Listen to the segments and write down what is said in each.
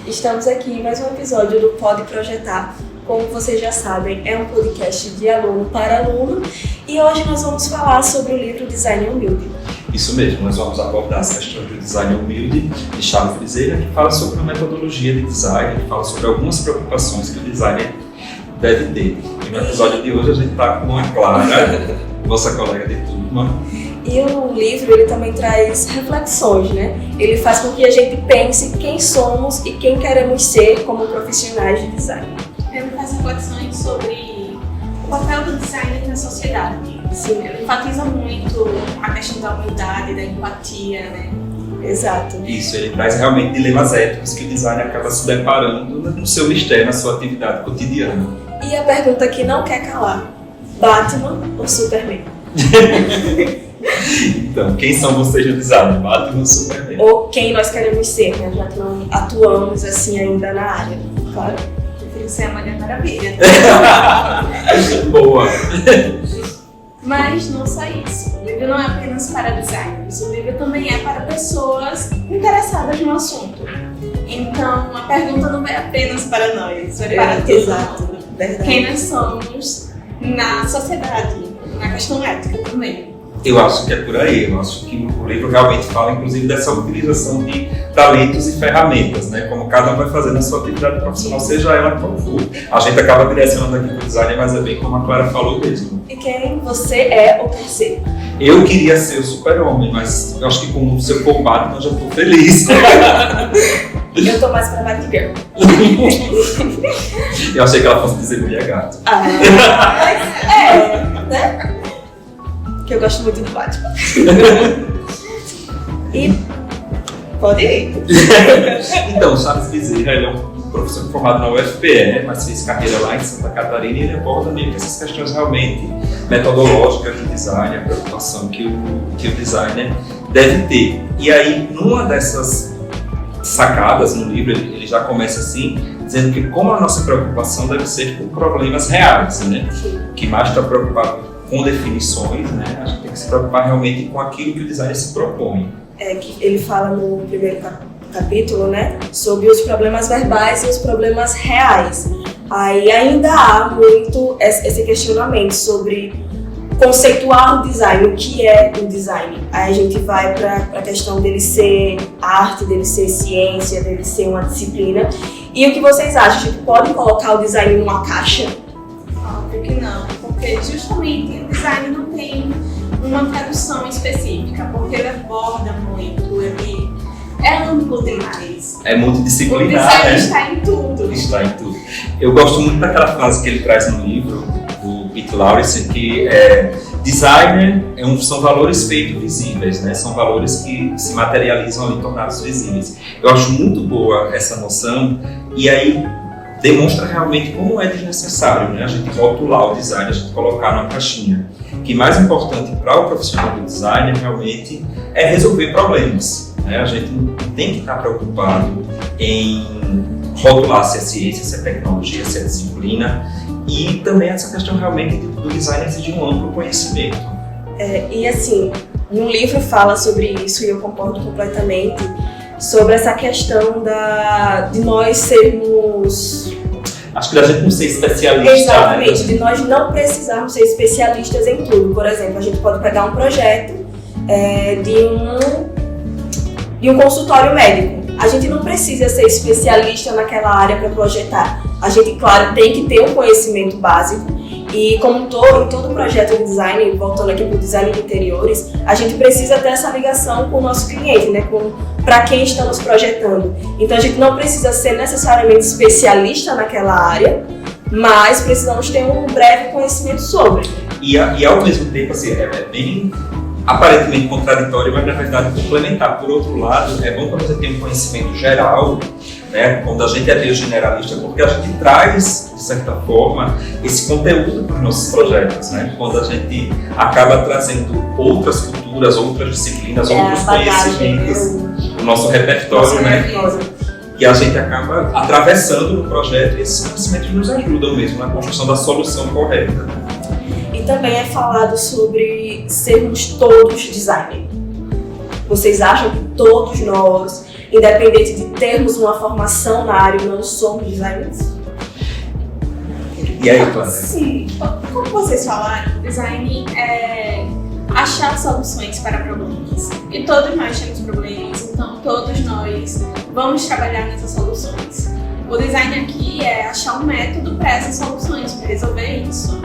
Estamos aqui em mais um episódio do Pode Projetar. Como vocês já sabem, é um podcast de aluno para aluno e hoje nós vamos falar sobre o livro Design Humilde. Isso mesmo, nós vamos abordar as questões do design humilde de Charles Frizella, que fala sobre uma metodologia de design, que fala sobre algumas preocupações que o designer deve ter. E no episódio de hoje a gente está com a Clara, nossa colega de turma. E o livro ele também traz reflexões, né? Ele faz com que a gente pense quem somos e quem queremos ser como profissionais de design. Ele faz reflexões sobre o papel do design na sociedade. Sim. Ele enfatiza muito a questão da humildade, da empatia, né? Exato. Isso, ele traz realmente dilemas éticos que o design acaba se deparando no seu mistério, na sua atividade cotidiana. E a pergunta que não quer calar: Batman ou Superman? Então, quem são vocês no design? Batman ou Superman? Ou quem nós queremos ser, né? Já que não atuamos assim ainda na área, claro. Prefiro ser a Mulher Maravilha. Boa! Mas não só isso. O livro não é apenas para designers. O livro também é para pessoas interessadas no assunto. Então, a pergunta não vai apenas para nós, vai para todo Exato, mundo. verdade. Quem nós somos na sociedade, na questão ética também. Eu acho que é por aí, eu acho que o livro realmente fala inclusive dessa utilização de talentos e ferramentas, né? Como cada um vai fazer na sua atividade profissional, seja ela qual for. A gente acaba direcionando aqui para o design, mas é bem como a Clara falou mesmo. E quem você é ou quer ser? Eu queria ser o super-homem, mas eu acho que como se eu for Batman, eu já estou feliz. Eu tô mais pra Batgirl. Eu achei que ela fosse dizer mulher gato. Né? Que eu gosto muito do Batman. E pode ir. Então, Charles Frizella, ele é um professor formado na UFPE, mas fez carreira lá em Santa Catarina e ele aborda meio que essas questões realmente metodológicas de design, a preocupação que o designer deve ter. E aí, numa dessas sacadas no livro, ele já começa assim, dizendo que como a nossa preocupação deve ser com problemas reais, né? Que mais está preocupado com definições, né? A gente tem que se preocupar realmente com aquilo que o designer se propõe. É que ele fala no primeiro capítulo, né, sobre os problemas verbais e os problemas reais. Aí ainda há muito esse questionamento sobre conceituar o design, o que é o design. Aí a gente vai para a questão dele ser arte, dele ser ciência, dele ser uma disciplina. E o que vocês acham? A gente pode colocar o design numa caixa? Óbvio que não, porque justamente o design não tem uma tradução específica, porque ele aborda muito, ele é amplo demais. É O multidisciplinar, design né? está em tudo. Está em tudo. Eu gosto muito daquela frase que ele traz no livro, do Pete Lawrence, que designer são valores feitos visíveis, né? São valores que se materializam ali, tornados visíveis. Eu acho muito boa essa noção e aí demonstra realmente como é desnecessário, né? A gente rotular o design, a gente colocar numa caixinha. O que mais importante para o profissional do design realmente é resolver problemas, né? A gente não tem que estar preocupado em rotular se é ciência, se é tecnologia, se é disciplina, e também essa questão realmente do design exigir um amplo conhecimento. E assim, no livro fala sobre isso e eu concordo completamente, sobre essa questão de nós sermos... Acho que da gente não ser especialista. Exatamente, né? de nós não precisarmos ser especialistas em tudo. Por exemplo, a gente pode pegar um projeto de um consultório médico. A gente não precisa ser especialista naquela área para projetar. A gente, claro, tem que ter um conhecimento básico e como em todo projeto de design, voltando aqui para o design de interiores, a gente precisa ter essa ligação com o nosso cliente, né? Para quem estamos projetando. Então a gente não precisa ser necessariamente especialista naquela área, mas precisamos ter um breve conhecimento sobre. E ao mesmo tempo, assim, é bem aparentemente contraditório, mas na verdade complementar. Por outro lado, é bom quando você tem um conhecimento geral, né, quando a gente é meio generalista, porque a gente traz, de certa forma, esse conteúdo para os nossos projetos, né? Quando a gente acaba trazendo outras culturas, outras disciplinas, outros conhecimentos, o nosso repertório, né? E a gente acaba atravessando no projeto e esses conhecimentos nos ajudam mesmo na construção da solução correta. E também é falado sobre sermos todos designer. Vocês acham que todos nós independente de termos uma formação na área, não somos designers? E aí, Clara? Sim, como vocês falaram, design é achar soluções para problemas. E todos nós temos problemas, então todos nós vamos trabalhar nessas soluções. O design aqui é achar um método para essas soluções, para resolver isso.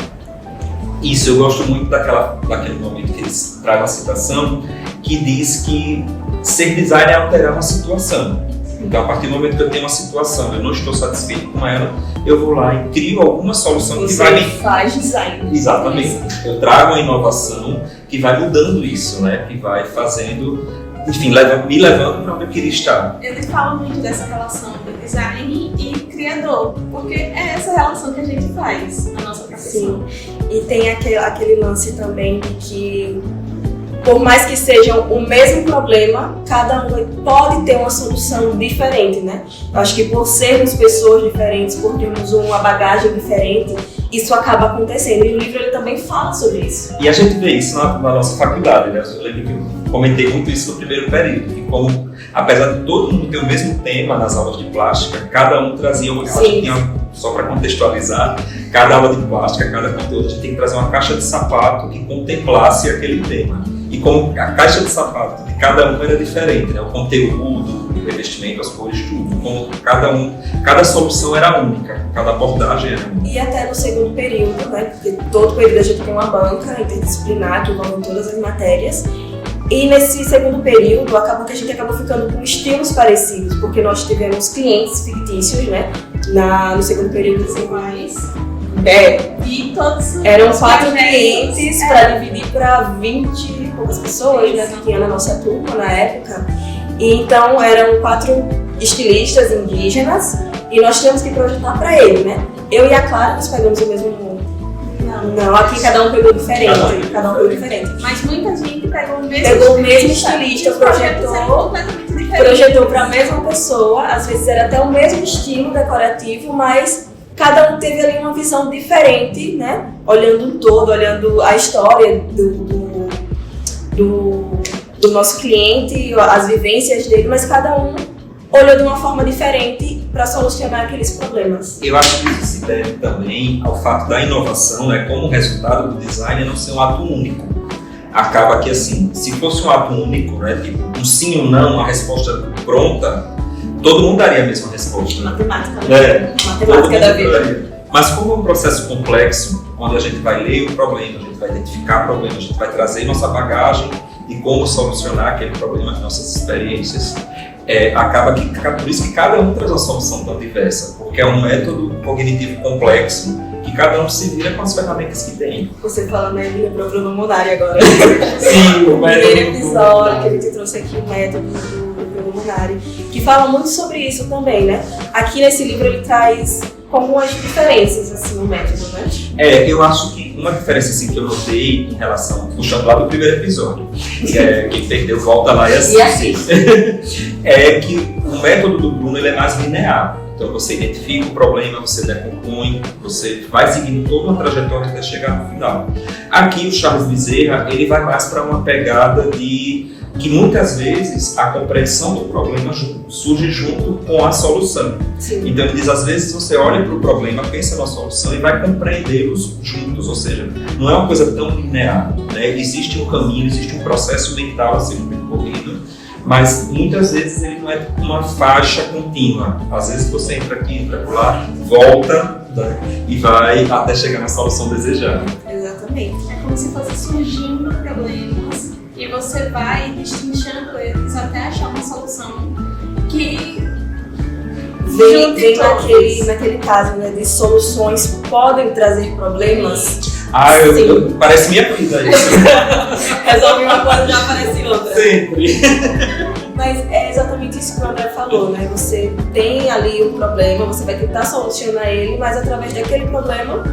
Isso, eu gosto muito daquele momento que eles tragam a citação que diz que ser designer é alterar uma situação. Então, a partir do momento que eu tenho uma situação, eu não estou satisfeito com ela, eu vou lá e crio alguma solução que vai me... faz design. Exatamente. Eu trago uma inovação que vai mudando isso, né? Que vai fazendo, enfim, me levando para onde eu queria estar. Ele fala muito dessa relação do design e criador, porque é essa relação que a gente faz na nossa profissão. Sim. E tem aquele lance também de que, por mais que sejam o mesmo problema, cada um pode ter uma solução diferente, né? Eu acho que por sermos pessoas diferentes, por termos uma bagagem diferente, isso acaba acontecendo. E o livro ele também fala sobre isso. E a gente vê isso na nossa faculdade, né? Eu lembro que eu comentei muito isso no primeiro período, que como, apesar de todo mundo ter o mesmo tema nas aulas de plástica, cada um trazia uma caixinha, só para contextualizar, cada aula de plástica, cada conteúdo, a gente tem que trazer uma caixa de sapato que contemplasse aquele tema. E como a caixa de sapato de cada um era diferente, né? O conteúdo, o revestimento, as cores, tudo. Como cada solução era única, cada abordagem era única. E até no segundo período, né? Porque todo período a gente tem uma banca interdisciplinar que envolve todas as matérias. E nesse segundo período, acabou que a gente acabou ficando com estilos parecidos, porque nós tivemos clientes fictícios, né? No segundo período Iguais. E todos eram os 4 projetos, clientes para dividir para 20 e poucas pessoas, né? Que tinha na nossa turma na época. E então eram 4 estilistas indígenas e nós tínhamos que projetar para ele, né? Eu e a Clara, nós pegamos o mesmo. Não, aqui cada um pegou diferente. Cada um pegou diferente. Mas muita gente pegou o mesmo estilista, projetou para a mesma pessoa, às vezes era até o mesmo estilo decorativo, mas cada um teve ali uma visão diferente, né? Olhando o todo, olhando a história do nosso cliente, as vivências dele, mas cada um olhou de uma forma diferente para solucionar aqueles problemas. Eu acho que isso se deve também ao fato da inovação, né? Como resultado do design não ser um ato único. Acaba que assim, se fosse um ato único, né? Tipo um sim ou não, uma resposta pronta, todo mundo daria a mesma resposta. Matemática, né? Matemática da vida. Mas como é um processo complexo, onde a gente vai ler o problema, a gente vai identificar o problema, a gente vai trazer nossa bagagem de como solucionar aquele problema, nossas experiências, acaba que, por isso que cada um traz uma solução tão diversa, porque é um método cognitivo complexo que cada um se vira com as ferramentas que tem. Você falando aí, me lembrou Bruno Munari agora. Sim, o primeiro episódio que a gente trouxe aqui o método do Bruno Munari, que fala muito sobre isso também, né? Aqui nesse livro ele traz algumas diferenças, assim, no método, né? Eu acho que uma diferença, assim, que eu notei em relação, puxando lá do primeiro episódio, quem perdeu volta lá e assiste. É que o método do Bruno ele é mais linear. Então você identifica o problema, você decompõe, você vai seguindo toda uma trajetória até chegar no final. Aqui o Charles Bezerra, ele vai mais para uma pegada de que muitas vezes a compreensão do problema surge junto com a solução. Sim. Então ele diz, às vezes você olha para o problema, pensa na solução e vai compreendê-los juntos, ou seja, não é uma coisa tão linear, né? Existe um caminho, existe um processo mental a ser percorrido, mas muitas vezes ele não é uma faixa contínua. Às vezes você entra aqui, entra por lá, volta, né? E vai até chegar na solução desejada. Exatamente. É como se fosse surgindo problemas e você vai destrinchando eles até achar uma solução que vem naquele caso, né, de soluções podem trazer problemas. Parece minha vida isso. Resolve uma coisa, já aparece outra. Sempre. Mas é exatamente isso que o André falou, né? Você tem ali um problema, você vai tentar solucionar ele, mas através daquele problema,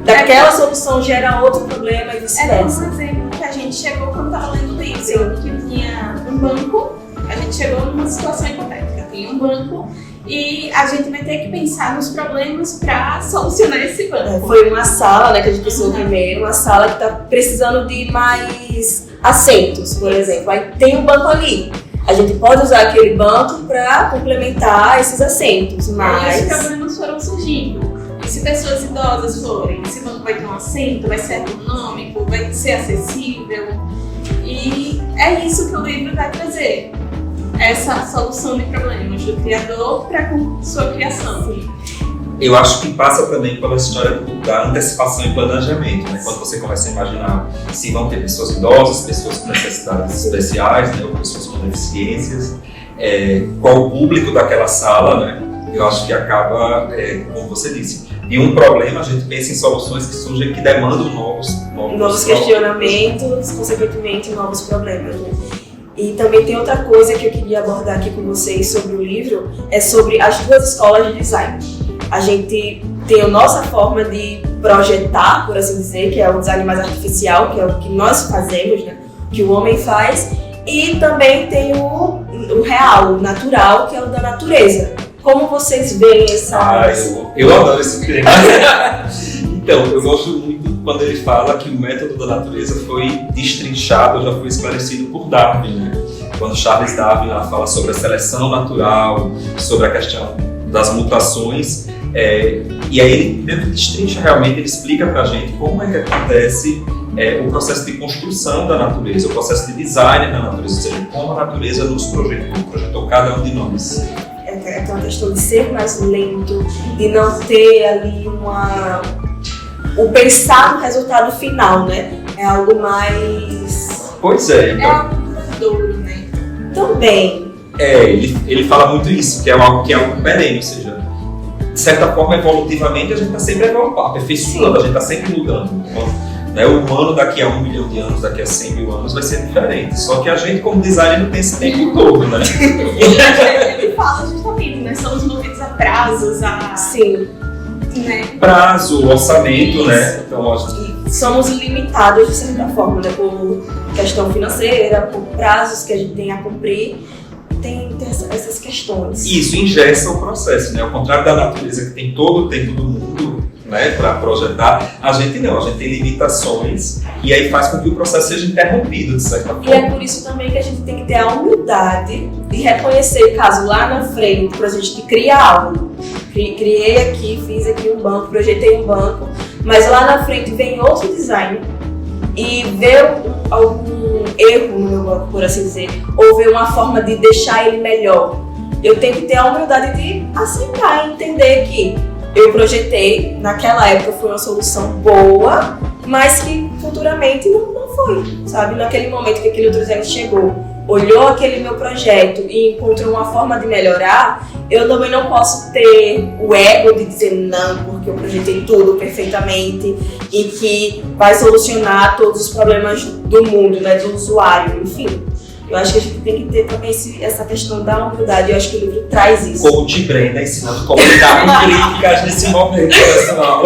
daquela solução gera outro problema e vice-versa. Um exemplo que a gente chegou quando estava lendo o livro, que tinha um banco, a gente chegou numa situação hipotética, tem um banco e a gente vai ter que pensar nos problemas para solucionar esse banco. Foi uma sala, né, que a gente pensou primeiro, uma sala que está precisando de mais assentos, por exemplo. Aí tem um banco ali. A gente pode usar aquele banco para complementar esses assentos, E mas... os problemas foram surgindo. E se pessoas idosas forem, esse banco vai ter um assento, vai ser ergonômico, vai ser acessível. E é isso que o livro vai trazer. Essa solução de problemas do criador para sua criação. Eu acho que passa também pela história da antecipação e planejamento, né? Quando você começa a imaginar se vão ter pessoas idosas, pessoas com necessidades especiais, né? Ou pessoas com deficiências, qual o público daquela sala, né? Eu acho que acaba, como você disse, de um problema a gente pensa em soluções que surgem, que demandam novos questionamentos, consequentemente novos problemas, né? E também tem outra coisa que eu queria abordar aqui com vocês sobre o livro, é sobre as duas escolas de design. A gente tem a nossa forma de projetar, por assim dizer, que é o design mais artificial, que é o que nós fazemos, né? Que o homem faz, e também tem o real, o natural, que é o da natureza. Como vocês veem essa... Eu adoro esse tema. Então, eu gosto muito quando ele fala que o método da natureza foi destrinchado, já foi esclarecido por Darwin, né? Quando Charles Darwin fala sobre a seleção natural, sobre a questão das mutações, e aí ele mesmo destrincha realmente, ele explica pra gente como é que acontece o processo de construção da natureza, o processo de design da natureza, ou seja, como a natureza nos projetou cada um de nós. É uma questão de ser mais lento, de não ter ali o pensar no resultado final, né? É algo mais... Pois é. É algo duradouro, né? Também. Ele fala muito isso, que é algo perene, ou seja, de certa forma, evolutivamente, a gente está sempre aperfeiçoando, a gente está sempre mudando. Então, né, o humano daqui a 1 milhão de anos, daqui a 100 mil anos vai ser diferente. Só que a gente, como designer, não tem esse tempo todo, né? Ele fala justamente, nós somos movidos a prazos, Sim. Né? Prazo, orçamento, né? Então, somos limitados, de certa forma, né? Por questão financeira, por prazos que a gente tem a cumprir. Tem essas questões. Isso engessa o processo, né? Ao contrário da natureza, que tem todo o tempo do mundo, né, para projetar, a gente não, a gente tem limitações e aí faz com que o processo seja interrompido, de certa forma. E é por isso também que a gente tem que ter a humildade de reconhecer, caso lá na frente, por exemplo, a gente cria algo. Criei aqui, fiz aqui um banco, projetei um banco, mas lá na frente vem outro design e vê algum erro no meu banco, por assim dizer, ou ver uma forma de deixar ele melhor. Eu tenho que ter a humildade de aceitar e entender que eu projetei, naquela época foi uma solução boa, mas que futuramente não foi, sabe? Naquele momento que aquele outro design chegou, olhou aquele meu projeto e encontrou uma forma de melhorar, eu também não posso ter o ego de dizer não, porque eu projetei tudo perfeitamente e que vai solucionar todos os problemas do mundo, né, do usuário, enfim. Eu acho que a gente tem que ter também essa questão da humildade, eu acho que o livro traz isso. Coach Brenda ensinando como lidar com críticas nesse momento pessoal.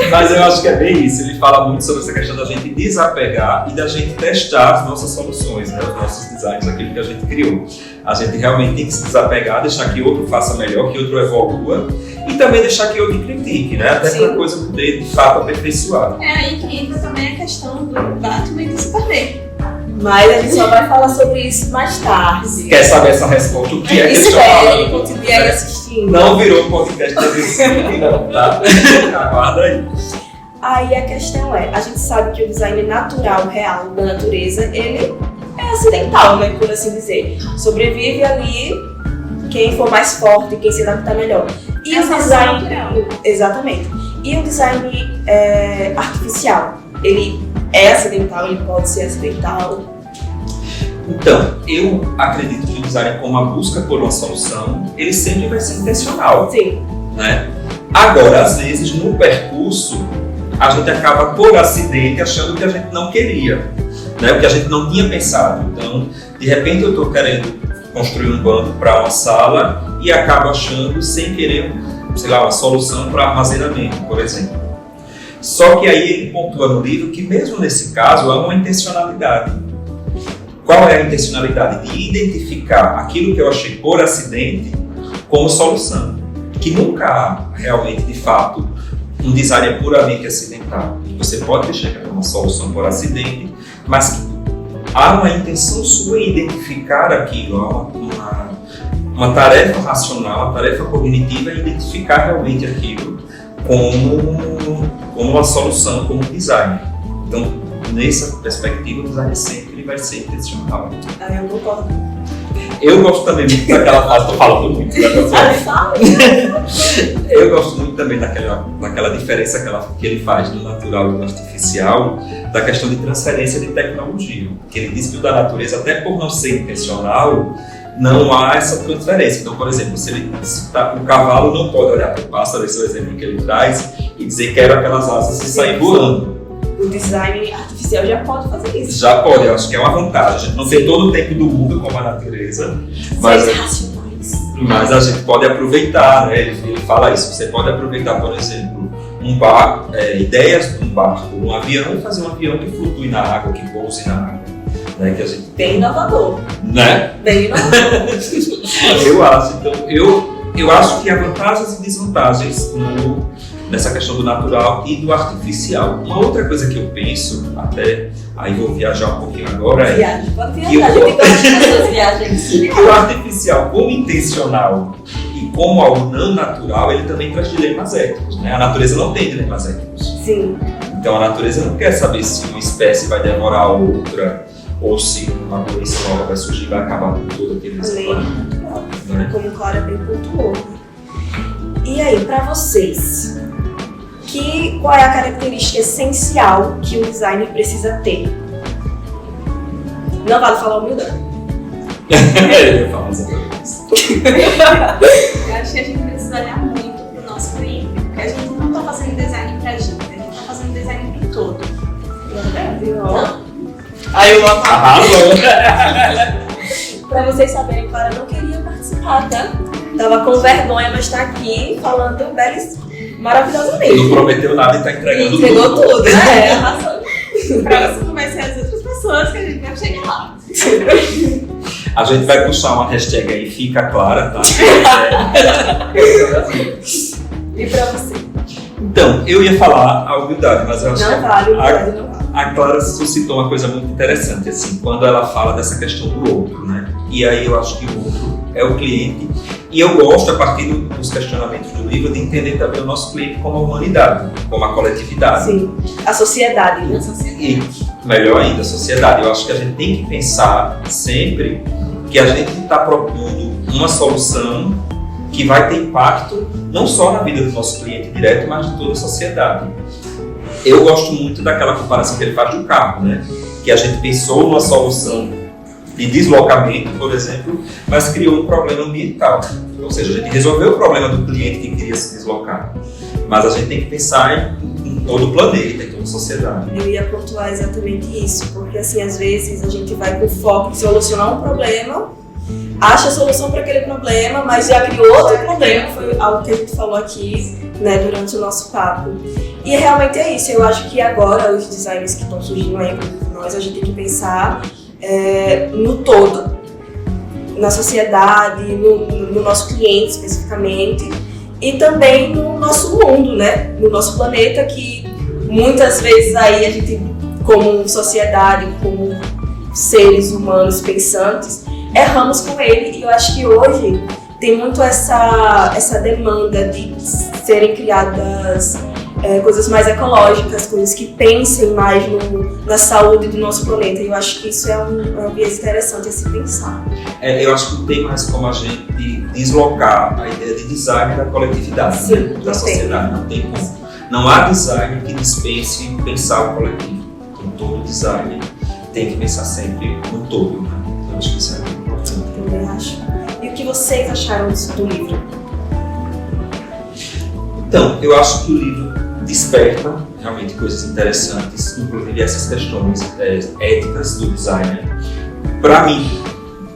Mas eu acho que é bem isso, ele fala muito sobre essa questão da gente desapegar e da gente testar as nossas soluções, né, os nossos designs, aquilo que a gente criou. A gente realmente tem que se desapegar, deixar que outro faça melhor, que outro evolua e também deixar que outro critique, né, até para a coisa poder de fato aperfeiçoar. É aí que entra também a questão do Batman e do Superman. Mas a gente só vai falar sobre isso mais tarde. Quer saber essa resposta? O que é que eles estão falando? Continue aí assistindo. Não virou um podcast televisivo, não, tá? Aguarda aí. Aí a questão é, a gente sabe que o design natural, real, da natureza, ele é acidental, né, por assim dizer. Sobrevive ali quem for mais forte, quem se adaptar melhor. E o design... natural. Exatamente. E o design artificial, ele é acidental, ele pode ser acidental. Então, eu acredito que o design, como a busca por uma solução, ele sempre vai ser intencional. Sim. Né? Agora, às vezes, no percurso, a gente acaba por acidente achando que a gente não queria, né? O que a gente não tinha pensado. Então, de repente eu estou querendo construir um banco para uma sala e acabo achando, sem querer, sei lá, uma solução para armazenamento, por exemplo. Só que aí ele pontua no livro que mesmo nesse caso há uma intencionalidade. Qual é a intencionalidade? De identificar aquilo que eu achei por acidente como solução. Que nunca há realmente, de fato, um design puramente acidental. Você pode chegar a uma solução por acidente, mas há uma intenção sua em identificar aquilo, há uma tarefa racional, uma tarefa cognitiva em identificar realmente aquilo como uma solução, como design. Então, nessa perspectiva, o design sempre vai ser intencional. Eu concordo. Eu gosto também muito daquela fase, estou falando muito, eu gosto muito também daquela diferença que ele faz do natural e do artificial, da questão de transferência de tecnologia. Que ele diz que o da natureza, até por não ser intencional, não há essa transferência. Então, por exemplo, o cavalo não pode olhar para o pássaro, esse é o exemplo que ele traz, e dizer que era aquelas asas e sair voando. O design artificial já pode fazer isso. Já pode, eu acho que é uma vantagem. A gente não tem todo o tempo do mundo como a natureza, mas a gente pode aproveitar, né? Ele fala isso, você pode aproveitar, por exemplo, ideias de um barco, um avião, e fazer um avião que flutue na água, que pouse na água. Né? Que a gente... Bem inovador. Né? Bem inovador. Eu acho que há vantagens e desvantagens nessa questão do natural e do artificial. Uma outra coisa que eu penso, até aí vou viajar um pouquinho agora, Viagem, pode viajar, a gente gosta das viagens. Que o artificial, como intencional e como algo não natural, ele também traz dilemas éticos, né? A natureza não tem dilemas éticos. Sim. Então a natureza não quer saber se uma espécie vai demorar a outra, ou se uma doença nova vai surgir e vai acabar com todo aquele natural, né? Como o Clara bem pontuou. E aí, para vocês, qual é a característica essencial que o designer precisa ter? Não vale falar humildade. Eu ia falar exatamente isso. Eu acho que a gente precisa olhar muito pro nosso cliente, porque a gente não está fazendo design pra gente, a gente está fazendo design pro todo. Então, aí eu arrasou. Pra vocês saberem, Clara não queria participar, tá? Tava com vergonha, mas tá aqui falando maravilhosamente. Não prometeu nada e tá entregando tudo. Entregou tudo, né? Arrasou. Próximo vai ser as outras pessoas que a gente vai chegar lá. A gente vai puxar uma hashtag aí, fica clara, tá? E pra você? Então, eu ia falar a humildade, mas eu acho não vale, humildade não vale. A Clara suscitou uma coisa muito interessante, assim, quando ela fala dessa questão do outro, né? E aí eu acho que o outro é o cliente. E eu gosto, a partir dos questionamentos do livro, de entender também o nosso cliente como a humanidade, como a coletividade. Sim, a sociedade, né? E, melhor ainda, a sociedade. Eu acho que a gente tem que pensar sempre que a gente está propondo uma solução que vai ter impacto não só na vida do nosso cliente direto, mas de toda a sociedade. Eu gosto muito daquela comparação que ele faz do carro, né? Que a gente pensou numa solução de deslocamento, por exemplo, mas criou um problema ambiental. Ou seja, a gente resolveu o problema do cliente que queria se deslocar, mas a gente tem que pensar em todo o planeta, em toda a sociedade. Eu ia pontuar exatamente isso, porque assim, às vezes a gente vai com foco em solucionar um problema, acha a solução para aquele problema, mas já criou outro problema, foi algo que a gente falou aqui, né, durante o nosso papo. E realmente é isso, eu acho que agora os designers que estão surgindo aí, nós, a gente tem que pensar no todo, na sociedade, no nosso cliente especificamente, e também no nosso mundo, né? No nosso planeta, que muitas vezes aí a gente, como sociedade, como seres humanos pensantes, erramos com ele. E eu acho que hoje tem muito essa demanda de serem criadas coisas mais ecológicas, coisas que pensem mais na saúde do nosso planeta. E eu acho que isso é um viés interessante a se pensar. Eu acho que não tem mais como a gente deslocar a ideia de design da coletividade, sim, né? Da sociedade. Não tem como. Não há design que dispense pensar o coletivo. Então, todo design tem que pensar sempre no todo, né? Então, eu acho que isso é muito importante. Eu também acho. E o que vocês acharam do livro? Então, eu acho que o livro desperta realmente coisas interessantes, inclusive essas questões éticas do designer. Para mim,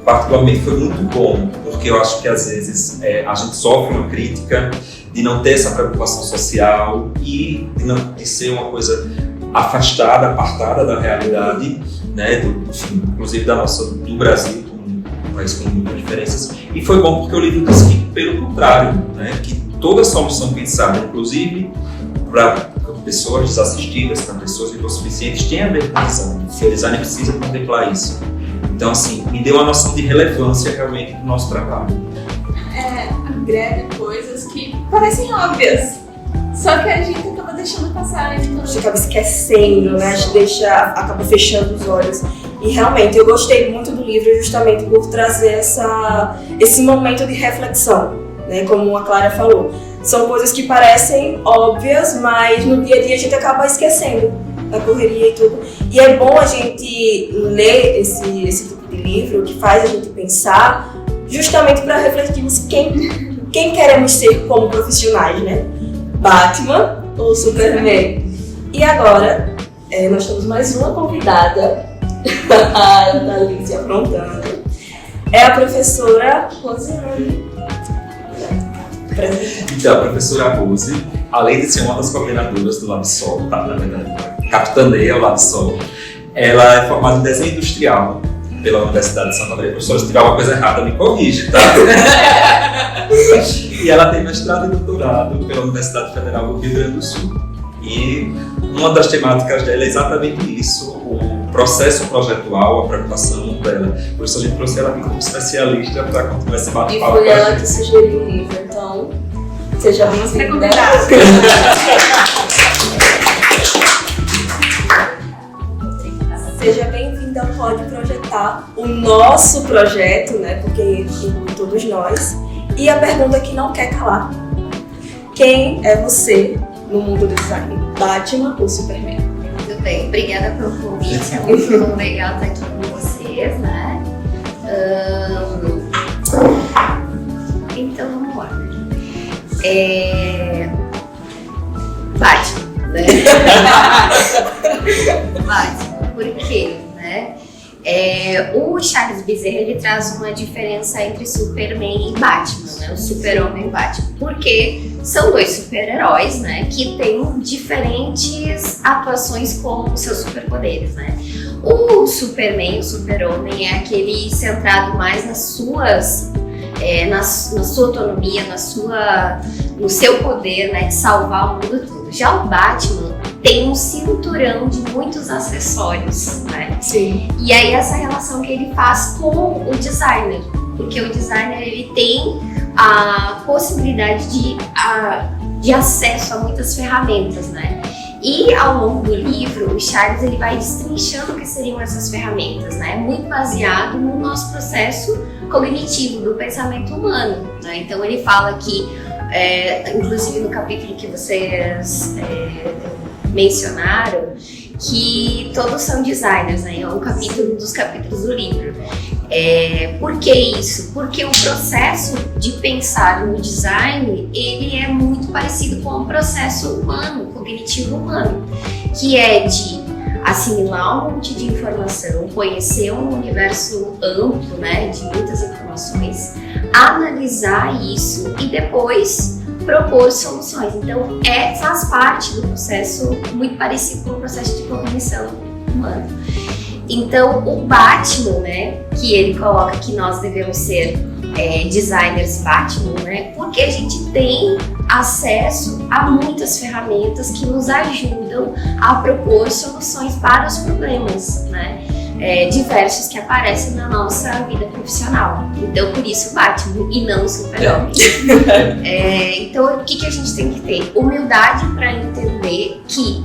particularmente, foi muito bom, porque eu acho que às vezes a gente sofre uma crítica de não ter essa preocupação social e de ser uma coisa afastada, apartada da realidade, né, inclusive do Brasil, um país com muitas diferenças. E foi bom porque o livro diz que, pelo contrário, né, que toda solução pensada, inclusive para pessoas desassistidas, para pessoas hipossuficientes, tem a ver com o design. O design precisa contemplar isso. Então, assim, me deu uma noção de relevância realmente do nosso trabalho. Agrega coisas que parecem óbvias, só que a gente acaba deixando passar. Então... A gente acaba esquecendo, né? A gente acaba fechando os olhos. E realmente, eu gostei muito do livro justamente por trazer esse momento de reflexão, né? Como a Clara falou. São coisas que parecem óbvias, mas no dia a dia a gente acaba esquecendo da correria e tudo. E é bom a gente ler esse tipo de livro que faz a gente pensar justamente para refletirmos quem queremos ser como profissionais, né? Batman ou Superman? E agora, nós temos mais uma convidada, a Alice aprontando. É a professora Rosiane. Então, a professora Rose, além de ser uma das coordenadoras do LabSol, tá, na verdade, capitaneia o LabSol, ela é formada em desenho industrial pela Universidade de Santa Maria. Professora, se tiver alguma coisa errada, me corrige, tá? E ela tem mestrado e doutorado pela Universidade Federal do Rio Grande do Sul. E uma das temáticas dela é exatamente isso, o processo projetual, a preocupação dela. Por isso a gente trouxe ela aqui como especialista para continuar esse bate-papo. E foi ela que sugeriu o livro, então seja bem-vinda. Seja bem-vinda ao Pode Projetar, o nosso projeto, né? Porque inclui todos nós. E a pergunta que não quer calar: quem é você no mundo do design? Batman ou Superman? Tudo bem, obrigada pelo convite, é muito legal estar aqui com vocês, né? Então vamos lá. Batman, né? Batman, por quê, né? O Charles Bezerra, ele traz uma diferença entre Superman e Batman, né? O Super-Homem e Batman. Porque são dois super-heróis, né? Que têm diferentes atuações com seus superpoderes, né? O Superman, o Super-Homem, é aquele centrado mais nas suas... na sua autonomia, no seu poder, né? De salvar o mundo todo. Já o Batman tem um cinturão de muitos acessórios, né? Sim. E aí essa relação que ele faz com o designer, porque o designer ele tem a possibilidade de acesso a muitas ferramentas, né? E ao longo do livro, o Charles ele vai destrinchando o que seriam essas ferramentas, né? Muito baseado no nosso processo cognitivo, do pensamento humano, né? Então ele fala que, inclusive no capítulo que vocês mencionaram, que todos são designers, né? É um dos capítulos do livro. Por que isso? Porque o processo de pensar no design, ele é muito parecido com o processo humano, cognitivo humano, que é de assimilar um monte de informação, conhecer um universo amplo, né, de muitas informações, analisar isso e depois propor soluções. Então, faz parte do processo muito parecido com o processo de cognição humana. Então, o Batman, né, que ele coloca que nós devemos ser designers Batman, né, porque a gente tem acesso a muitas ferramentas que nos ajudam a propor soluções para os problemas, né, diversos que aparecem na nossa vida profissional. Então, por isso Batman e não Super-Homem. Então, o que a gente tem que ter? Humildade para entender que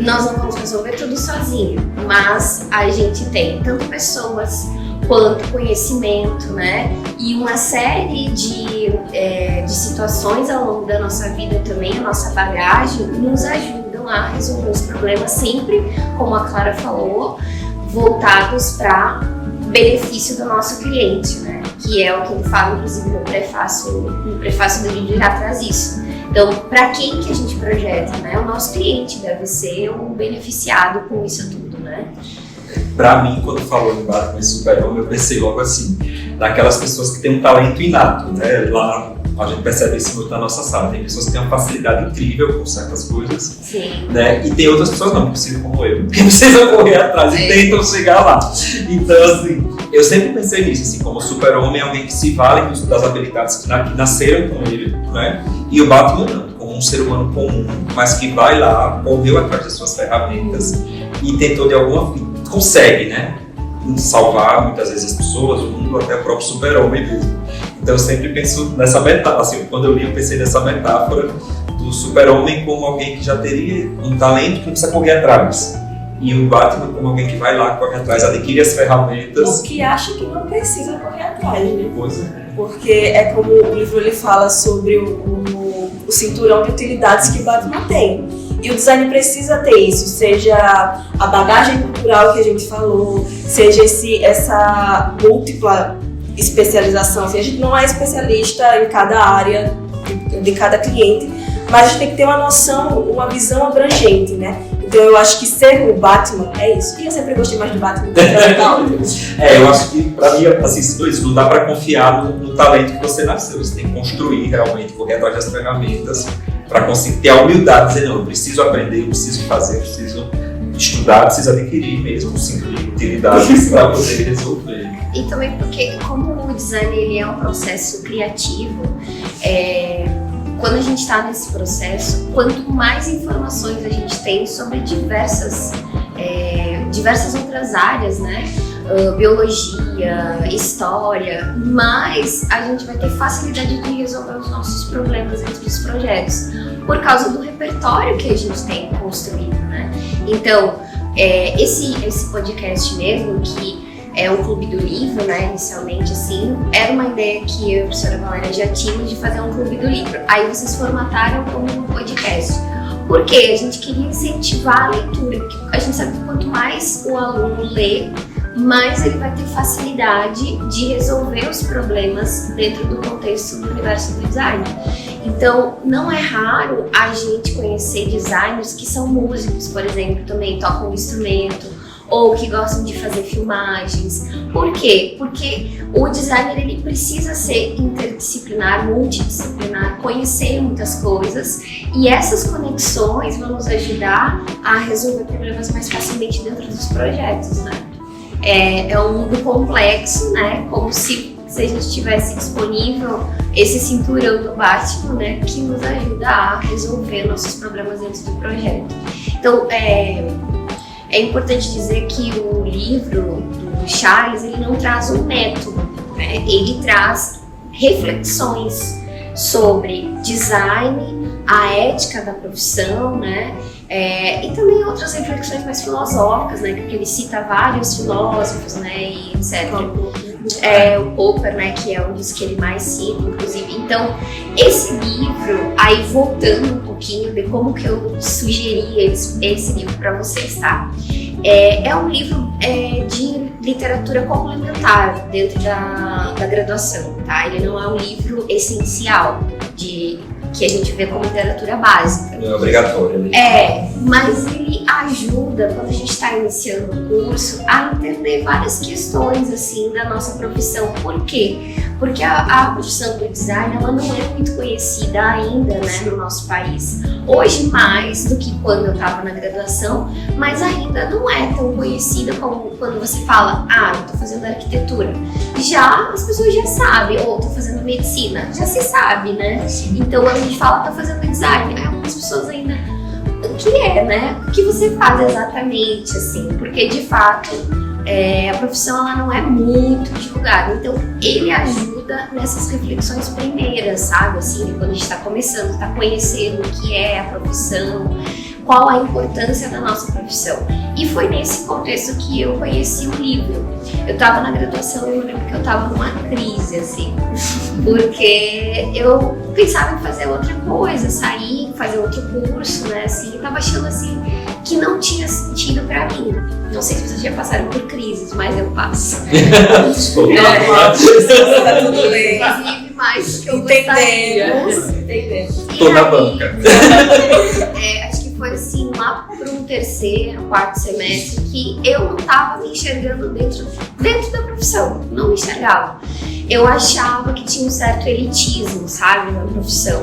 nós não vamos resolver tudo sozinho, mas a gente tem tanto pessoas quanto conhecimento, né? E uma série de situações ao longo da nossa vida também, a nossa bagagem, nos ajudam a resolver os problemas sempre, como a Clara falou, voltados para benefício do nosso cliente, né? Que é o que ele fala, inclusive, no prefácio do livro já traz isso. Então, para quem que a gente projeta, né? O nosso cliente deve ser um beneficiado com isso tudo, né? Pra mim, quando falou em Batman e Super-Homem, eu pensei logo assim, daquelas pessoas que têm um talento inato, né? Lá a gente percebe isso muito na nossa sala. Tem pessoas que têm uma facilidade incrível com certas coisas. Sim. Né? E tem outras pessoas não, que precisam como eu, que precisam correr atrás e tentam chegar lá. Então, assim, eu sempre pensei nisso, assim, como o Super-Homem é alguém que se vale das habilidades que nasceram com ele, né? E o Batman não, como um ser humano comum, mas que vai lá, correu atrás das suas ferramentas e tentou de alguma forma, consegue, né? Salvar muitas vezes as pessoas, o mundo, até o próprio super-homem mesmo. Então eu sempre penso nessa metáfora, assim, quando eu li eu pensei nessa metáfora do super-homem como alguém que já teria um talento que não precisa correr atrás. E o Batman como alguém que vai lá, corre atrás, adquire as ferramentas. Ou que acha que não precisa correr atrás, né? Pois é. Porque é como o livro ele fala sobre o cinturão de utilidades que o Batman tem. E o design precisa ter isso, seja a bagagem cultural que a gente falou, seja essa múltipla especialização. Assim, a gente não é especialista em cada área de cada cliente, mas a gente tem que ter uma noção, uma visão abrangente, né? Então eu acho que ser o Batman é isso. E eu sempre gostei mais do Batman do que do eu acho que pra mim, assim, isso não dá pra confiar no talento que você nasceu. Você tem que construir realmente, correr atrás das ferramentas para conseguir ter a humildade de dizer, não, eu preciso aprender, eu preciso fazer, eu preciso estudar, eu preciso adquirir mesmo 5 utilidades para poder resolver. E também porque, como o design ele é um processo criativo, quando a gente está nesse processo, quanto mais informações a gente tem sobre diversas outras áreas, né? Biologia, história, mais a gente vai ter facilidade de resolver os nossos problemas dentro dos projetos, por causa do repertório que a gente tem construído, né? Então, esse podcast mesmo, que é um clube do livro, né, inicialmente, assim, era uma ideia que eu e a professora Valéria já tínhamos de fazer um clube do livro. Aí vocês formataram como um podcast. Por quê? A gente queria incentivar a leitura, porque a gente sabe que quanto mais o aluno lê, mais ele vai ter facilidade de resolver os problemas dentro do contexto do universo do design. Então, não é raro a gente conhecer designers que são músicos, por exemplo, também tocam um instrumento, ou que gostam de fazer filmagens. Por quê? Porque o designer ele precisa ser interdisciplinar, multidisciplinar, conhecer muitas coisas, e essas conexões vão nos ajudar a resolver problemas mais facilmente dentro dos projetos, né? É um mundo complexo, né? Como se a gente tivesse disponível esse cinturão do Batman, né? Que nos ajuda a resolver nossos problemas dentro do projeto. Então, é importante dizer que o livro do Charles, ele não traz um método, né? Ele traz reflexões sobre design, a ética da profissão, né? E também outras reflexões mais filosóficas, né? Porque ele cita vários filósofos, né? E etc. O Popper, né? Que é um dos que ele mais cita, inclusive. Então, esse livro, aí voltando um pouquinho de como que eu sugeria esse livro para vocês, tá? É um livro de literatura complementar dentro da graduação, tá? Ele não é um livro essencial que a gente vê como literatura básica. Não é obrigatório, né? Mas ele ajuda, quando a gente está iniciando o curso, a entender várias questões, assim, da nossa profissão. Por quê? Porque a profissão do design, ela não é muito conhecida ainda, né, no nosso país. Hoje, mais do que quando eu estava na graduação, mas ainda não é tão conhecida como quando você fala, eu tô fazendo arquitetura. Já, as pessoas já sabem, ou tô fazendo medicina, já se sabe, né? Então, quando a gente fala, tô fazendo design, algumas pessoas ainda, o que é, né? O que você faz exatamente, assim? Porque, de fato, a profissão ela não é muito divulgada, então ele ajuda nessas reflexões primeiras, sabe? Assim, quando a gente está começando, está conhecendo o que é a profissão, qual a importância da nossa profissão. E foi nesse contexto que eu conheci o livro. Eu estava na graduação e eu lembro que eu estava numa crise, assim, porque eu pensava em fazer outra coisa, sair, fazer outro curso, né? Assim, eu tava achando assim que não tinha sentido pra mim. Não sei se vocês já passaram por crises, mas eu passo. Tá tudo bem. Inclusive, mais do que eu gostaria. Entendemos. Tô na banca. Acho que foi assim, lá pro 3º, 4º semestre, que eu não tava me enxergando dentro da profissão. Não me enxergava. Eu achava que tinha um certo elitismo, sabe, na profissão.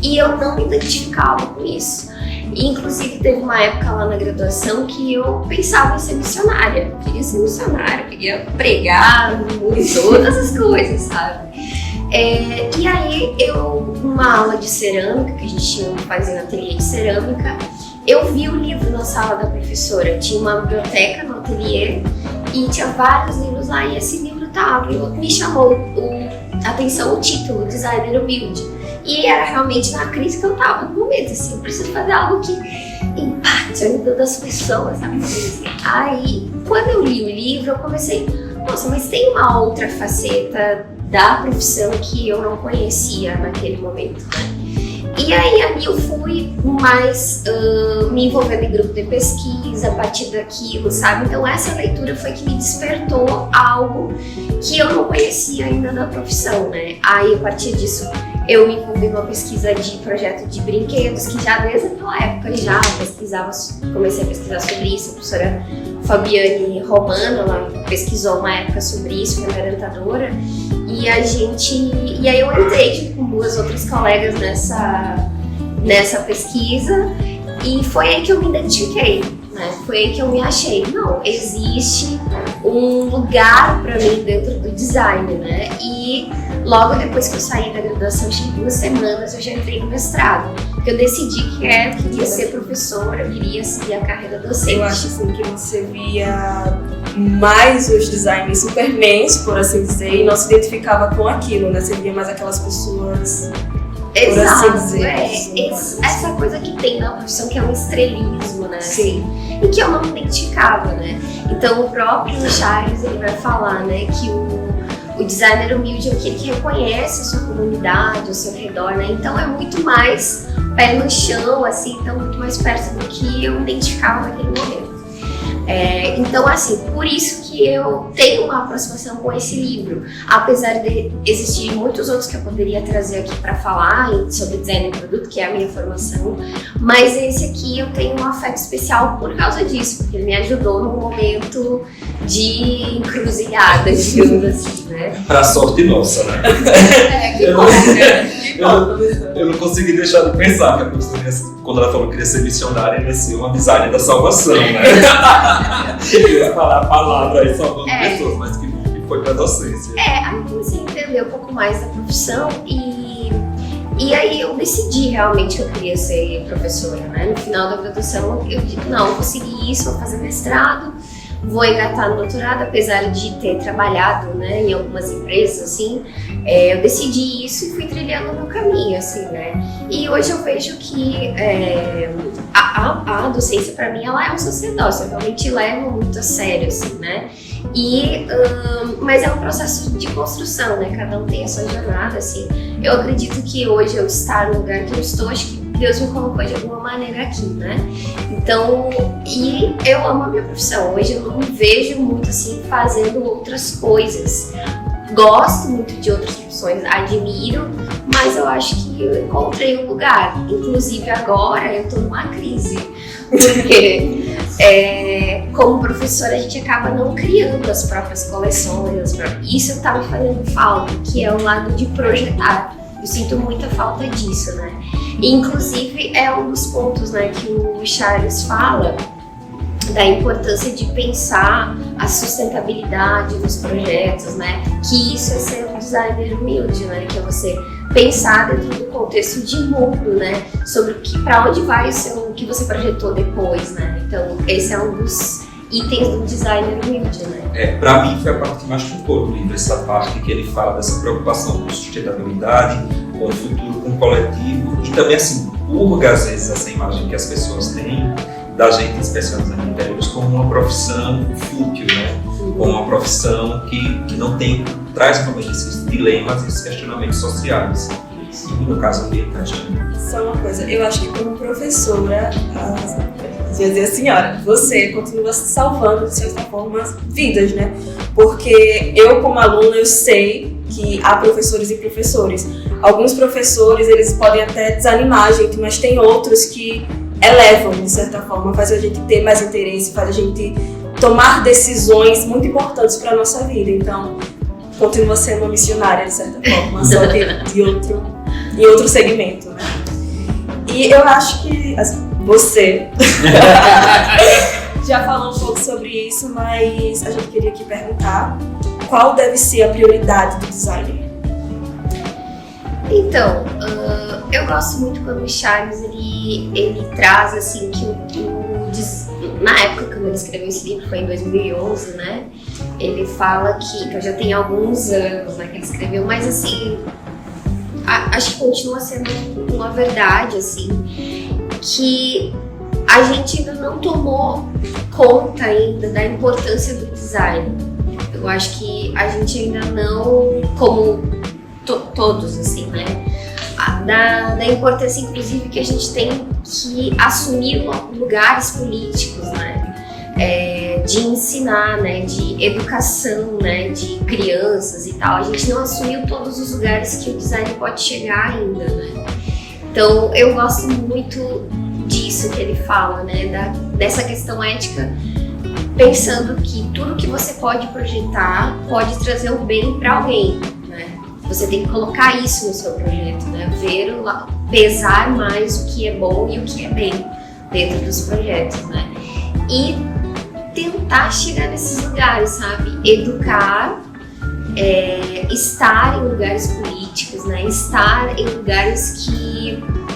E eu não me identificava com isso. Inclusive, teve uma época lá na graduação que eu pensava em ser missionária. Eu queria ser missionária, eu queria pregar no mundo, todas as coisas, sabe? E aí, eu numa aula de cerâmica, que a gente tinha fazendo ateliê de cerâmica, eu vi o livro na sala da professora. Tinha uma biblioteca no ateliê e tinha vários livros lá, e esse livro tava, e me chamou a atenção o título, Designer Humilde. E era realmente na crise que eu tava no momento, assim, eu preciso fazer algo que impacte a vida das pessoas, sabe? Aí, quando eu li o livro, eu comecei, nossa, mas tem uma outra faceta da profissão que eu não conhecia naquele momento, né? E aí ali eu fui mais me envolvendo em grupo de pesquisa a partir daquilo, sabe? Então essa leitura foi que me despertou algo que eu não conhecia ainda da profissão, né? Aí a partir disso eu me envolvi numa pesquisa de projeto de brinquedos, que já desde aquela época já pesquisava, comecei a pesquisar sobre isso. A professora Fabiane Romano, ela pesquisou uma época sobre isso, foi minha orientadora. E aí eu entrei junto com duas outras colegas nessa pesquisa, e foi aí que eu me identifiquei, né? Foi aí que eu me achei. Não, existe um lugar para mim dentro do design, né? E logo depois que eu saí da graduação, acho que 2 semanas, eu já entrei no mestrado. Porque eu decidi que eu queria ser professora, eu queria seguir a carreira docente. Eu acho assim que você via mais os designers supermans, por assim dizer, e não se identificava com aquilo, né? Você via mais aquelas pessoas, por assim dizer. Essa coisa que tem na profissão, que é um estrelismo, né? Sim. Assim, e que eu não me identificava, né? Então o próprio Charles, ele vai falar, né, que o designer humilde é aquele que reconhece a sua comunidade, ao seu redor, né? Então é muito mais pé no chão, assim, então muito mais perto do que eu me identificava naquele momento. Então, assim, por isso que eu tenho uma aproximação com esse livro, apesar de existir muitos outros que eu poderia trazer aqui para falar sobre design de produto, que é a minha formação, mas esse aqui eu tenho um afeto especial por causa disso, porque ele me ajudou num momento de encruzilhada, digamos assim, né? Pra sorte nossa, né? Que bom, né? Eu não consegui deixar de pensar que a professora, quando ela falou que queria ser missionária, ia ser uma designer da salvação, né? Eu ia falar a palavra aí salvando pessoas, mas que foi pra docência. Aí eu comecei a entender um pouco mais da profissão e aí eu decidi realmente que eu queria ser professora, né? No final da graduação eu disse, não, eu vou seguir isso, vou fazer mestrado, vou engatar no doutorado, apesar de ter trabalhado, né, em algumas empresas, assim, eu decidi isso e fui trilhando o meu caminho, assim, né. E hoje eu vejo que a docência, para mim, ela é um sacerdócio, eu realmente levo muito a sério, assim, né. Mas é um processo de construção, né, cada um tem a sua jornada, assim. Eu acredito que hoje eu estar no lugar que eu estou, acho que Deus me colocou de alguma maneira aqui, né? Então, e eu amo a minha profissão. Hoje eu não me vejo muito assim fazendo outras coisas. Gosto muito de outras profissões, admiro, mas eu acho que eu encontrei um lugar. Inclusive agora eu tô numa crise, porque como professora a gente acaba não criando as próprias coleções. Isso tá me fazendo falta, que é o lado de projetar. Eu sinto muita falta disso, né? E, inclusive, é um dos pontos, né, que o Charles fala da importância de pensar a sustentabilidade dos projetos, né? Que isso é ser um designer humilde, né? Que é você pensar dentro do contexto de mundo, né? Sobre para onde vai o que você projetou depois, né? Então, esse é um dos itens do designer humilde, né? Para mim foi a parte que mais ficou do livro, essa parte que ele fala dessa preocupação com sustentabilidade, com o futuro, com o coletivo, e também assim, purga às vezes essa imagem que as pessoas têm da gente especializada em interiores como uma profissão fútil, né? Como uma profissão que não tem, traz também esses dilemas e esses questionamentos sociais, e no caso ambientais também. Só uma coisa, eu acho que como professora, quer dizer, senhora, você continua salvando, de certa forma, vidas, né? Porque eu, como aluna, eu sei que há professores e professores. Alguns professores, eles podem até desanimar a gente, mas tem outros que elevam, de certa forma, faz a gente ter mais interesse, faz a gente tomar decisões muito importantes para a nossa vida. Então, continua sendo uma missionária, de certa forma, só que em outro segmento, né? E eu acho que você já falou um pouco sobre isso, mas a gente queria aqui perguntar qual deve ser a prioridade do designer? Então, eu gosto muito quando o Charles ele traz assim que na época quando ele escreveu esse livro, foi em 2011, né? Ele fala que já tem alguns anos, né, que ele escreveu, mas assim, acho que continua sendo uma verdade, assim, que a gente ainda não tomou conta ainda da importância do design. Eu acho que a gente ainda não, como todos, assim, né? Da importância, inclusive, que a gente tem que assumir lugares políticos, né? De ensinar, né? De educação, né? De crianças e tal. A gente não assumiu todos os lugares que o design pode chegar ainda, né? Então, eu gosto muito disso que ele fala, né? Dessa questão ética, pensando que tudo que você pode projetar pode trazer o bem para alguém, né? Você tem que colocar isso no seu projeto, né? Pesar mais o que é bom e o que é bem dentro dos projetos, né? E tentar chegar nesses lugares, sabe? Educar, estar em lugares políticos, né? Estar em lugares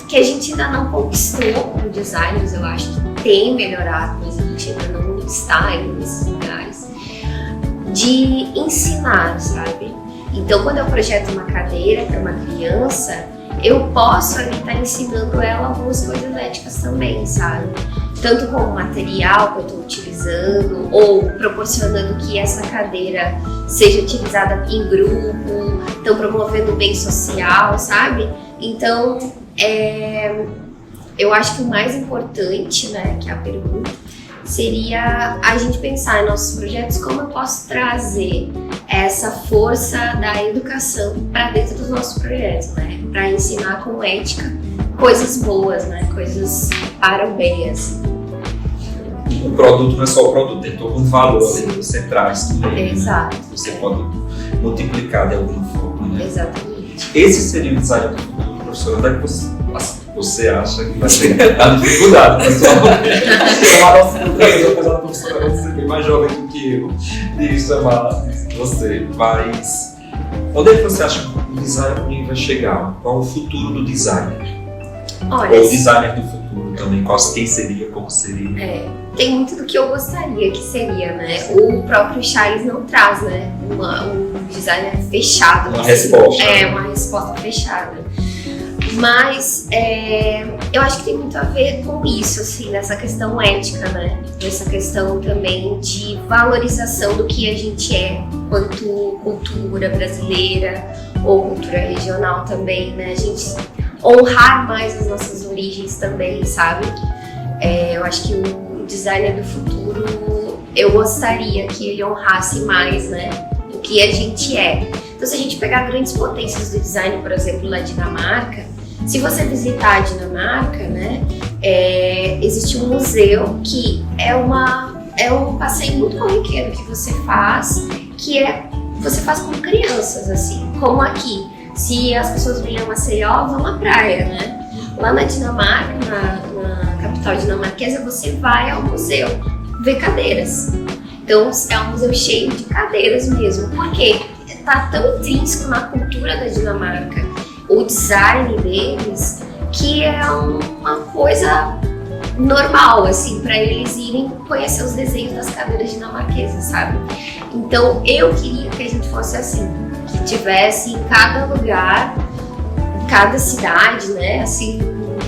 que a gente ainda não conquistou como designers, eu acho que tem melhorado, mas a gente ainda não está ainda nesses lugares. De ensinar, sabe? Então, quando eu projeto uma cadeira para uma criança, eu posso ali estar ensinando ela algumas coisas éticas também, sabe? Tanto com o material que eu estou utilizando, ou proporcionando que essa cadeira seja utilizada em grupo, então promovendo o bem social, sabe? Então, eu acho que o mais importante, né, que é a pergunta, seria a gente pensar em nossos projetos como eu posso trazer essa força da educação para dentro dos nossos projetos, né? Para ensinar com ética coisas boas, né? Coisas para o bem, assim. O produto não é só o produto, tem todo um valor ali que você traz também. Exato. Né? Você pode multiplicar de alguma forma, né? Exatamente. Esse seria o design do futuro, professor. Onde é que você acha que vai ser a dificuldade da sua apesar da professora ser bem mais jovem do que eu, de chamar você, mas onde é que você acha que o design vai chegar? Qual o futuro do designer? Olha, ou o designer do futuro também, quem seria, como seria? Tem muito do que eu gostaria que seria, né? O próprio Charles não traz, né? Um designer fechado. Uma assim, resposta. Uma resposta fechada. Mas eu acho que tem muito a ver com isso, assim, nessa questão ética, né? Nessa questão também de valorização do que a gente é, quanto cultura brasileira ou cultura regional também, né? A gente honrar mais as nossas origens também, sabe? Eu acho que o designer do futuro, eu gostaria que ele honrasse mais, né? O que a gente é. Então, se a gente pegar grandes potências do design, por exemplo, na Dinamarca, se você visitar a Dinamarca, né, existe um museu que é um passeio muito corriqueiro que você faz, você faz com crianças, assim, como aqui. Se as pessoas vêm a Maceió, vão à praia, né? Lá na Dinamarca, na capital dinamarquesa, você vai ao museu ver cadeiras. Então, é um museu cheio de cadeiras mesmo, porque está tão intrínseco na cultura da Dinamarca o design deles, que é uma coisa normal, assim, para eles irem conhecer os desenhos das cadeiras dinamarquesas, sabe? Então, eu queria que a gente fosse assim, que tivesse em cada lugar, em cada cidade, né, assim,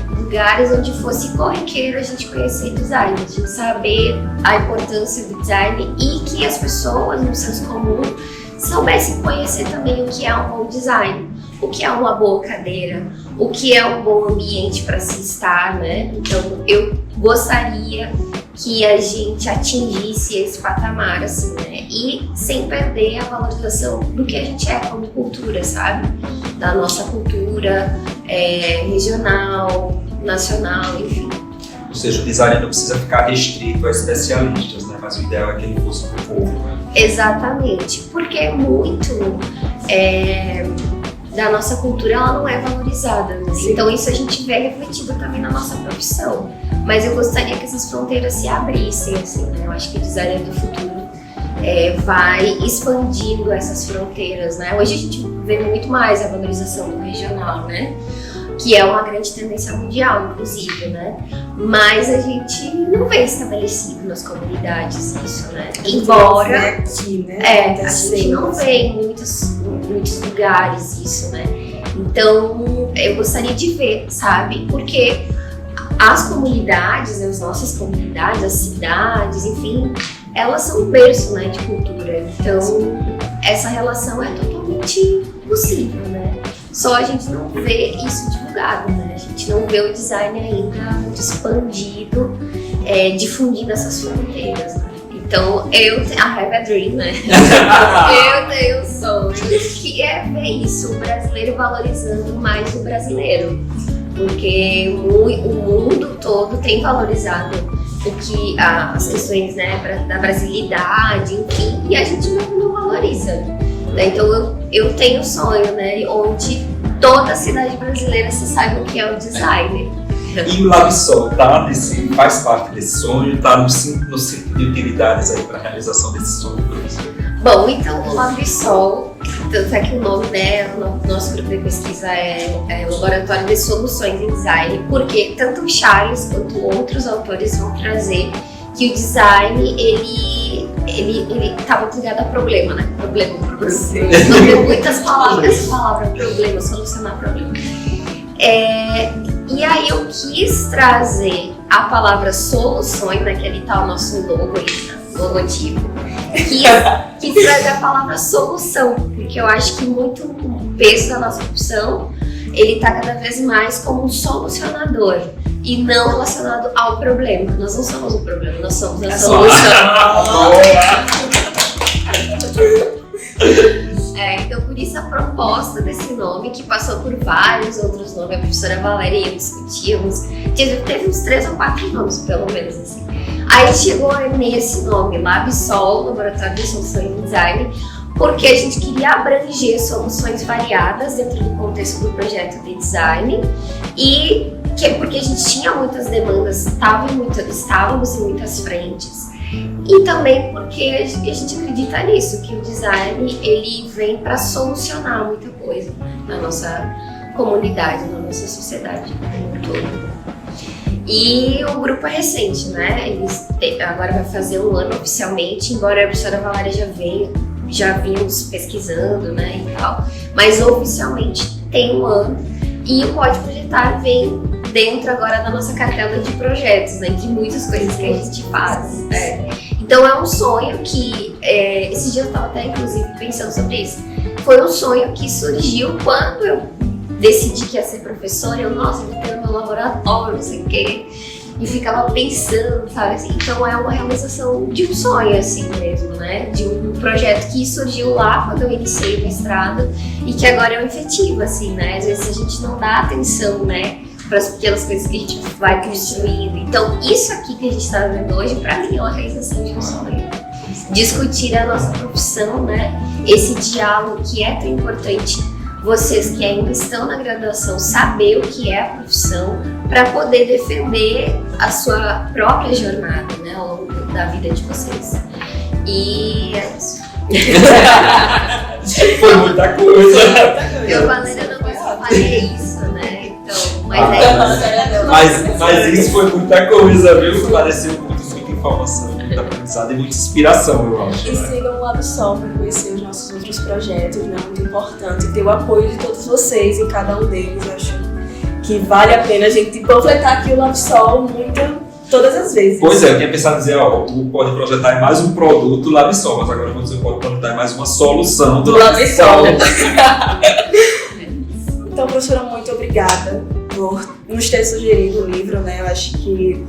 lugares onde fosse corriqueiro a gente conhecer design, a gente saber a importância do design e que as pessoas, no senso comum, soubessem conhecer também o que é um bom design, o que é uma boa cadeira, o que é um bom ambiente para se estar, né? Então, eu gostaria que a gente atingisse esse patamar, assim, né? E sem perder a valorização do que a gente é como cultura, sabe? Da nossa cultura regional, nacional, enfim. Ou seja, o design não precisa ficar restrito a especialistas, né? Mas o ideal é que ele fosse para o povo, né? Exatamente, porque muito da nossa cultura ela não é valorizada, né? Então isso a gente vê refletido também na nossa profissão. Mas eu gostaria que essas fronteiras se abrissem, assim, né? Eu acho que o design do futuro vai expandindo essas fronteiras, né? Hoje a gente vê muito mais a valorização do regional, né? que é uma grande tendência mundial, inclusive, né? Mas a gente não vê estabelecido nas comunidades isso, né? Embora aqui, né? a gente não vê em muitos lugares isso, né? Então, eu gostaria de ver, sabe? Porque as comunidades, as nossas comunidades, as cidades, enfim, elas são um berço, né, de cultura. Então, essa relação é totalmente possível, né? Só a gente não vê isso divulgado, né? A gente não vê o design ainda muito expandido, difundindo essas fronteiras, né? Então, I have a dream, né? Eu tenho um sonho, que é ver isso, o brasileiro valorizando mais o brasileiro. Porque o mundo todo tem valorizado as questões, né, da brasilidade, enfim, e a gente não valoriza. Né? Então eu tenho um sonho, né, onde toda a cidade brasileira se saiba o que é o design. E o LabSol faz parte desse sonho, está no ciclo de utilidades aí para a realização desse sonho, por exemplo. Bom, então o LabSol, tanto é que o nome, né, o nosso grupo de pesquisa é Laboratório de Soluções em Design, porque tanto o Charles quanto outros autores vão trazer que o design, ele tá muito ligado a problema, né? Problema. Não tem muitas palavras, problema, solucionar problema. E aí eu quis trazer a palavra soluções, né, que ali tá o nosso logo, logotipo, que traz a palavra solução, porque eu acho que muito o peso da nossa profissão, ele tá cada vez mais como um solucionador e não relacionado ao problema. Nós não somos o problema, nós somos a solução. Então por isso a proposta desse nome, que passou por vários outros nomes, a professora Valéria e eu discutíamos, teve uns 3 ou 4 nomes pelo menos assim. Aí chegou nesse nome, LabSol, Laboratório de Soluções em Design, porque a gente queria abranger soluções variadas dentro do contexto do projeto de design e porque a gente tinha muitas demandas, estávamos em muitas frentes. E também porque a gente acredita nisso, que o design ele vem para solucionar muita coisa na nossa comunidade, na nossa sociedade como um todo. E o grupo é recente, né? Agora vai fazer 1 ano oficialmente, embora a professora Valéria já vimos pesquisando, né, e tal. Mas oficialmente tem 1 ano e o Pode Projetar vem dentro agora da nossa cartela de projetos, né, entre muitas coisas que a gente faz. Então é um sonho que, esse dia eu estava até inclusive pensando sobre isso, foi um sonho que surgiu quando eu decidi que ia ser professora, eu vou ter meu laboratório, não sei o quê, e ficava pensando, sabe, assim, então é uma realização de um sonho, assim mesmo, né, de um projeto que surgiu lá quando eu iniciei o mestrado e que agora é um efetivo, assim, né, às vezes a gente não dá atenção, né, para as pequenas coisas que a gente vai construindo. Então isso aqui que a gente está vendo hoje, para mim é uma realização de um sonho. Discutir a nossa profissão, né, esse diálogo que é tão importante, vocês que ainda estão na graduação, saber o que é a profissão para poder defender a sua própria jornada, né, ao longo da vida de vocês. E é isso. Foi muita coisa. Eu, Valéria, não falei isso, né? Então, mas isso foi muita coisa, viu? Pareceu muita informação, muita aprendizado e muita inspiração, eu acho. E sigam o LabSol para conhecer os nossos outros projetos, né? Muito importante ter o apoio de todos vocês em cada um deles. Eu acho que vale a pena a gente panfletar aqui o LabSol todas as vezes. Pois é, eu tinha pensado em dizer, o Pode Projetar é mais um produto do LabSol, mas agora eu vou dizer que o Pode Projetar é mais uma solução do LabSol. Então, professora, muito obrigada por nos ter sugerido o livro, né? Eu acho que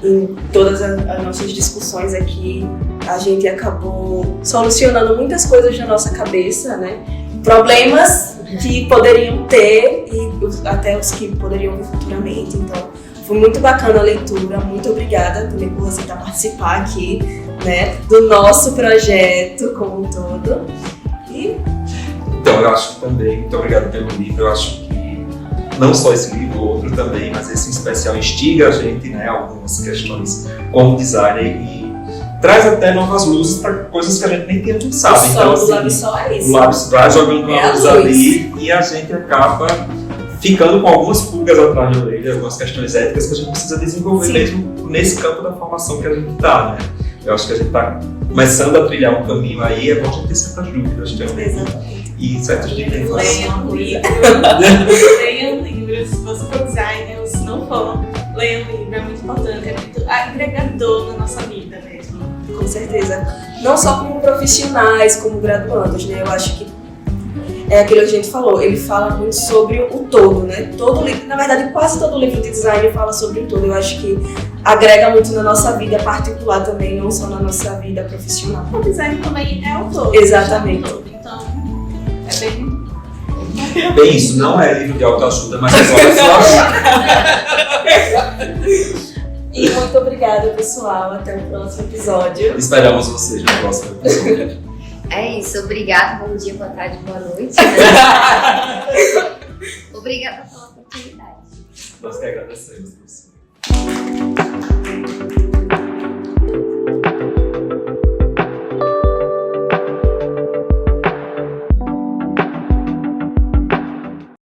em todas as nossas discussões aqui, a gente acabou solucionando muitas coisas na nossa cabeça, né? Problemas que poderiam ter e até os que poderiam vir futuramente. Então, foi muito bacana a leitura. Muito obrigada também por aceitar participar aqui, né, do nosso projeto como um todo. Então, eu acho que também, muito obrigado pelo livro. Eu acho que não só esse livro, outro também, mas esse em especial instiga a gente, né, algumas questões como designer e traz até novas luzes para coisas que a gente nem tinha pensado. Então, o LabSol é isso. O LabSol vai jogando uma luz ali e a gente acaba ficando com algumas pulgas atrás da orelha, algumas questões éticas que a gente precisa desenvolver mesmo nesse campo da formação que a gente está, né? Eu acho que a gente está começando a trilhar um caminho aí, é bom a gente ter certas dúvidas também. Exatamente. E certas diferenças. Leiam livros. Leiam livros. Se você for designer ou se não for, leiam livro. É muito importante. É muito agregador na nossa vida mesmo. Com certeza. Não só como profissionais, como graduandos, né? Eu acho que é aquilo que a gente falou. Ele fala muito sobre o todo, né? Todo livro, na verdade, quase todo livro de design fala sobre o todo. Eu acho que agrega muito na nossa vida particular também, não só na nossa vida profissional. O design também é o todo. Exatamente. É o todo. Então, é bem... Bem, isso não é livro de autoajuda, mas agora é só ajuda. E muito obrigada, pessoal. Até o próximo episódio. Esperamos vocês no próximo episódio. É isso, obrigada, bom dia, boa tarde, boa noite. Obrigada pela oportunidade. Nós que agradecemos, professor.